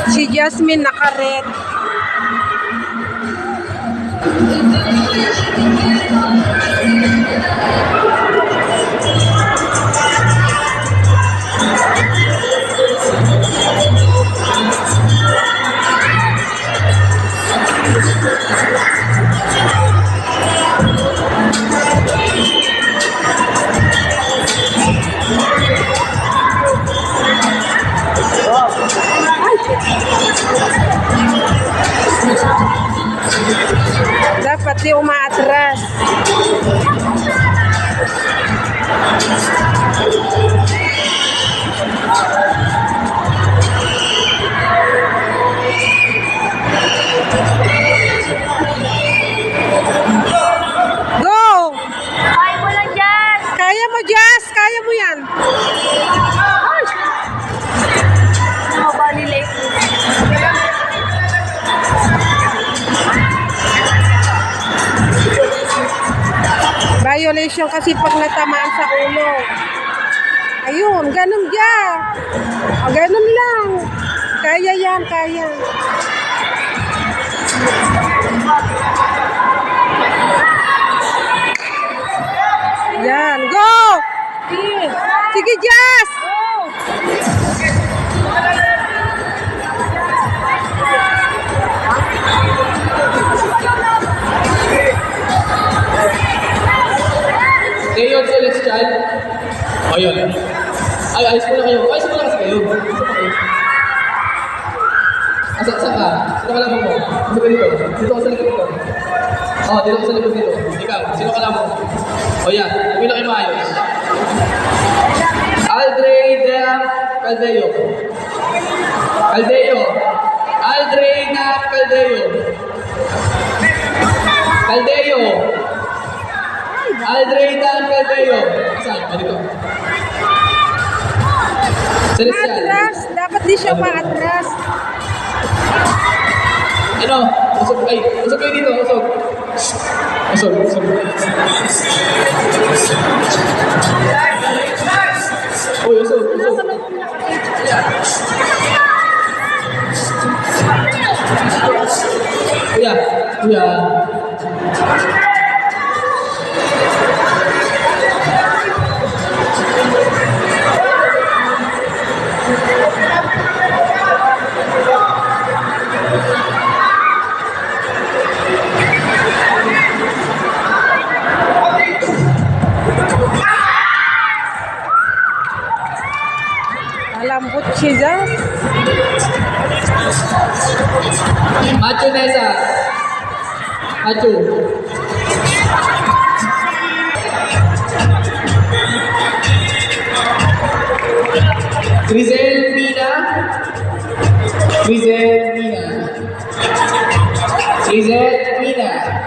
Si Jasmine naka-red. Dapat di umaatras. Go! Kaya mo lang dyan. Kaya mo, Jazz! Kaya mo yan! Maba nila. Violation kasi pag natamaan sa ulo. Ayun, ganun dyan. O, ganun lang. Kaya yan, kaya. Yan, go! Sige, Jazz! Teo Celestial. O yun. Ay, ayos mo na kayo. Ayos mo na kasi kayo. Asa ka? Sino ka lamang mo? Sino ka dito? Dito ka sa likod dito. Oo, dito ka sa likod dito. Ikaw, sino ka lamang mo? O yan, umilang kayo maayos. Aldre de Caldeo. Caldeo. Aldre na Caldeo. Caldeo. Aldreida Caldeo. Saan? O dito. Celestial. Maatras. Dapat di siya maatras. Ano? Usog. Ay, usog kayo dito. Usog. Usog. Usog. Uy, usog. Usog. Kuya. Kuya. Malambot siya. Macho Nessa. Macho. Grizel Mina. Grizel Mina. Grizel Mina.